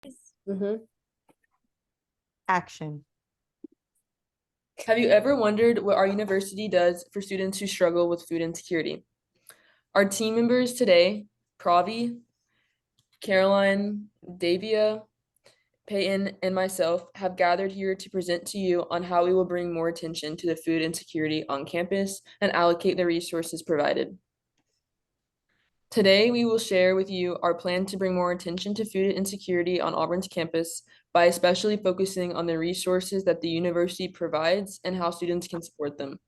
Mm-hmm. Action. Have you ever wondered what our university does for students who struggle with food insecurity? Our team members today, Pravi, Caroline, Davia, Peyton, and myself, have gathered here to present to you on how we will bring more attention to the food insecurity on campus and allocate the resources provided. Today, we will share with you our plan to bring more attention to food insecurity on Auburn's campus by especially focusing on the resources that the university provides and how students can support them.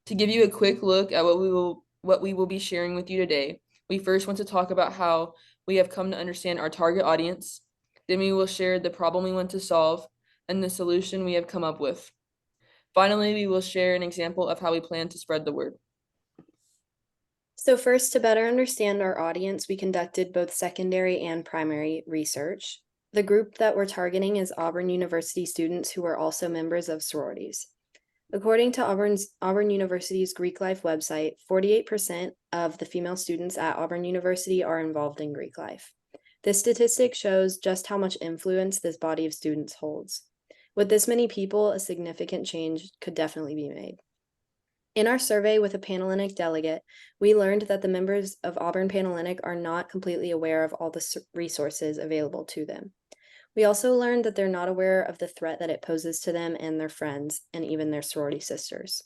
To give you a quick look at what we will be sharing with you today, we first want to talk about how we have come to understand our target audience. Then we will share the problem we want to solve and the solution we have come up with. Finally, we will share an example of how we plan to spread the word. So first, to better understand our audience, we conducted both secondary and primary research. The group that we're targeting is Auburn University students who are also members of sororities. According to Auburn University's Greek Life website, 48% of the female students at Auburn University are involved in Greek life. This statistic shows just how much influence this body of students holds. With this many people, a significant change could definitely be made. In our survey with a Panhellenic delegate, we learned that the members of Auburn Panhellenic are not completely aware of all the resources available to them. We also learned that they're not aware of the threat that it poses to them and their friends, and even their sorority sisters.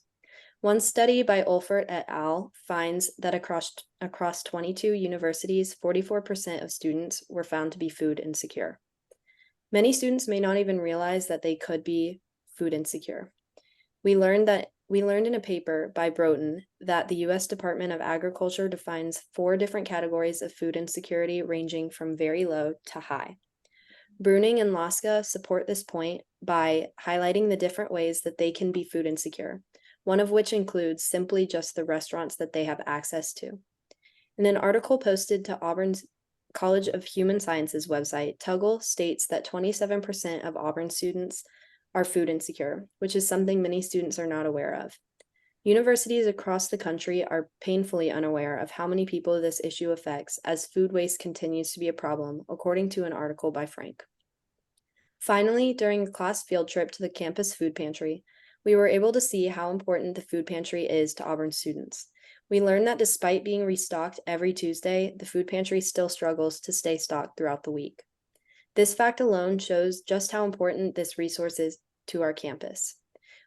One study by Olfert et al. Finds that across 22 universities, 44% of students were found to be food insecure. Many students may not even realize that they could be food insecure. We learned in a paper by Broughton that the U.S. Department of Agriculture defines 4 different categories of food insecurity ranging from very low to high. Bruning and Laska support this point by highlighting the different ways that they can be food insecure, one of which includes simply just the restaurants that they have access to. In an article posted to Auburn's College of Human Sciences website, Tuggle states that 27% of Auburn students are food insecure, which is something many students are not aware of. Universities across the country are painfully unaware of how many people this issue affects, as food waste continues to be a problem, according to an article by Frank. Finally, during a class field trip to the campus food pantry, we were able to see how important the food pantry is to Auburn students. We learned that despite being restocked every Tuesday, the food pantry still struggles to stay stocked throughout the week. This fact alone shows just how important this resource is to our campus.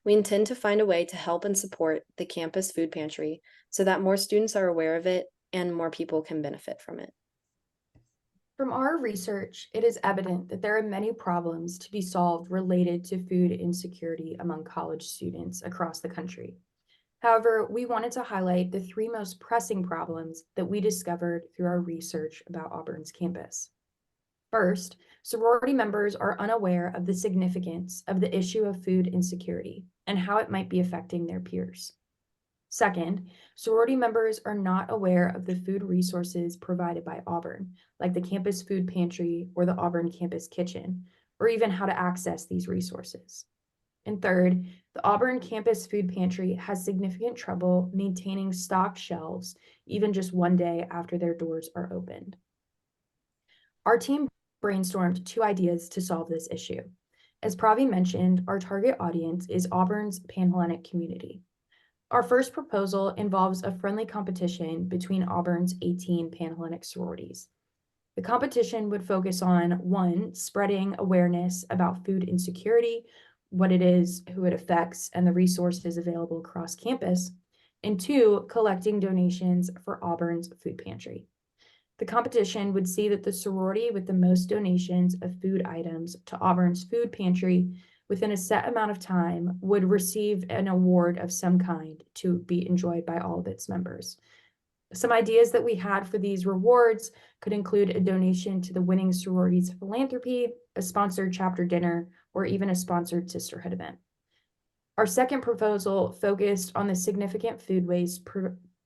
We intend to find a way to help and support the campus food pantry so that more students are aware of it and more people can benefit from it. From our research, it is evident that there are many problems to be solved related to food insecurity among college students across the country. However, we wanted to highlight the 3 most pressing problems that we discovered through our research about Auburn's campus. First, sorority members are unaware of the significance of the issue of food insecurity and how it might be affecting their peers. Second, sorority members are not aware of the food resources provided by Auburn, like the campus food pantry or the Auburn campus kitchen, or even how to access these resources. And third, the Auburn campus food pantry has significant trouble maintaining stocked shelves even just one day after their doors are opened. Our team brainstormed 2 ideas to solve this issue. As Pravi mentioned, our target audience is Auburn's Panhellenic community. Our first proposal involves a friendly competition between Auburn's 18 Panhellenic sororities. The competition would focus on 1, spreading awareness about food insecurity, what it is, who it affects, and the resources available across campus, and 2, collecting donations for Auburn's food pantry. The competition would see that the sorority with the most donations of food items to Auburn's food pantry within a set amount of time would receive an award of some kind to be enjoyed by all of its members. Some ideas that we had for these rewards could include a donation to the winning sorority's philanthropy, a sponsored chapter dinner, or even a sponsored sisterhood event. Our second proposal focused on the significant food waste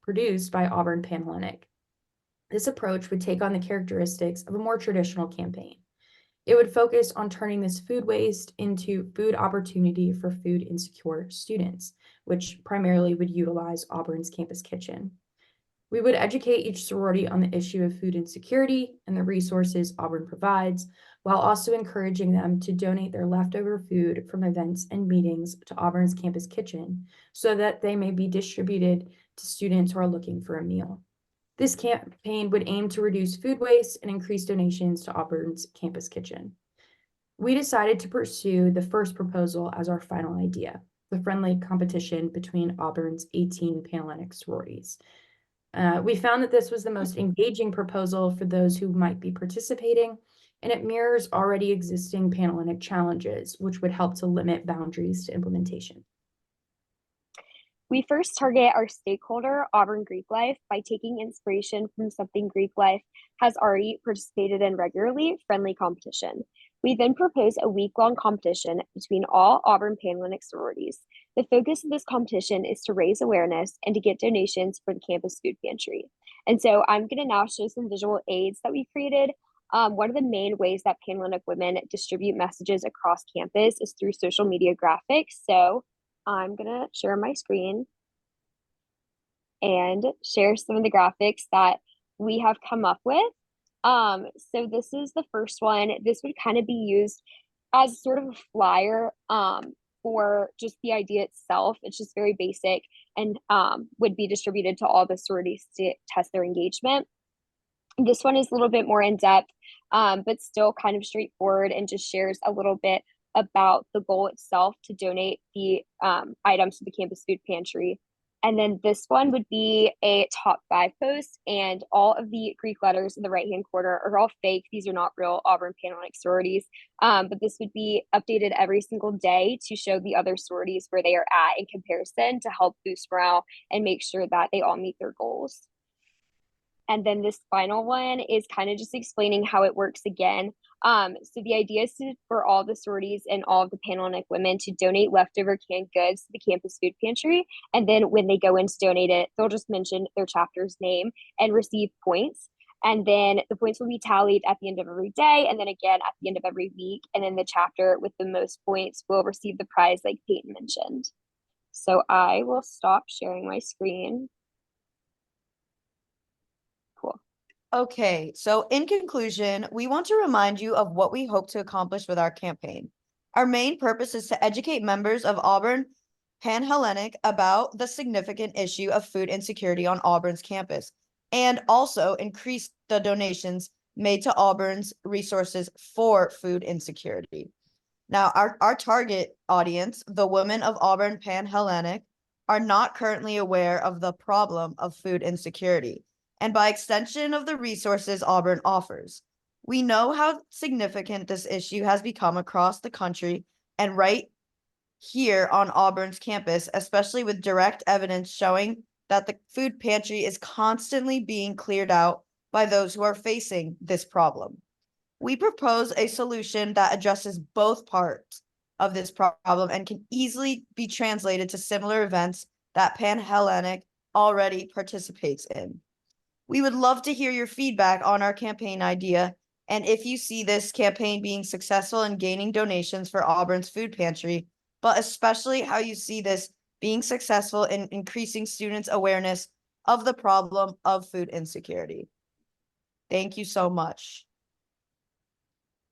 produced by Auburn Panhellenic. This approach would take on the characteristics of a more traditional campaign. It would focus on turning this food waste into food opportunity for food insecure students, which primarily would utilize Auburn's campus kitchen. We would educate each sorority on the issue of food insecurity and the resources Auburn provides, while also encouraging them to donate their leftover food from events and meetings to Auburn's campus kitchen so that they may be distributed to students who are looking for a meal. This campaign would aim to reduce food waste and increase donations to Auburn's campus kitchen. We decided to pursue the first proposal as our final idea, the friendly competition between Auburn's 18 Panhellenic sororities. We found that this was the most engaging proposal for those who might be participating, and it mirrors already existing Panhellenic challenges, which would help to limit boundaries to implementation. We first target our stakeholder, Auburn Greek Life, by taking inspiration from something Greek Life has already participated in regularly, friendly competition. We then propose a week-long competition between all Auburn Panhellenic sororities. The focus of this competition is to raise awareness and to get donations for the campus food pantry. And so I'm going to now show some visual aids that we created. One of the main ways that Panhellenic women distribute messages across campus is through social media graphics. So I'm going to share my screen and share some of the graphics that we have come up with. So this is the first one. This would kind of be used as sort of a flyer for just the idea itself. It's just very basic and would be distributed to all the sororities to test their engagement. This one is a little bit more in depth, but still kind of straightforward and just shares a little bit about the goal itself to donate the items to the campus food pantry. And then this one would be a top 5 post, and all of the Greek letters in the right-hand corner are all fake. These are not real Auburn Panhellenic sororities, but this would be updated every single day to show the other sororities where they are at in comparison to help boost morale and make sure that they all meet their goals. And then this final one is kind of just explaining how it works again. So the idea is for all the sororities and all of the Panhellenic women to donate leftover canned goods to the campus food pantry. And then when they go in to donate it, they'll just mention their chapter's name and receive points. And then the points will be tallied at the end of every day, and then again at the end of every week. And then the chapter with the most points will receive the prize like Peyton mentioned. So I will stop sharing my screen. Okay, so in conclusion, we want to remind you of what we hope to accomplish with our campaign. Our main purpose is to educate members of Auburn Panhellenic about the significant issue of food insecurity on Auburn's campus, and also increase the donations made to Auburn's resources for food insecurity. Now, our target audience, the women of Auburn Panhellenic, are not currently aware of the problem of food insecurity, and by extension of the resources Auburn offers. We know how significant this issue has become across the country and right here on Auburn's campus, especially with direct evidence showing that the food pantry is constantly being cleared out by those who are facing this problem. We propose a solution that addresses both parts of this problem and can easily be translated to similar events that Panhellenic already participates in. We would love to hear your feedback on our campaign idea, and if you see this campaign being successful in gaining donations for Auburn's food pantry, but especially how you see this being successful in increasing students' awareness of the problem of food insecurity. Thank you so much.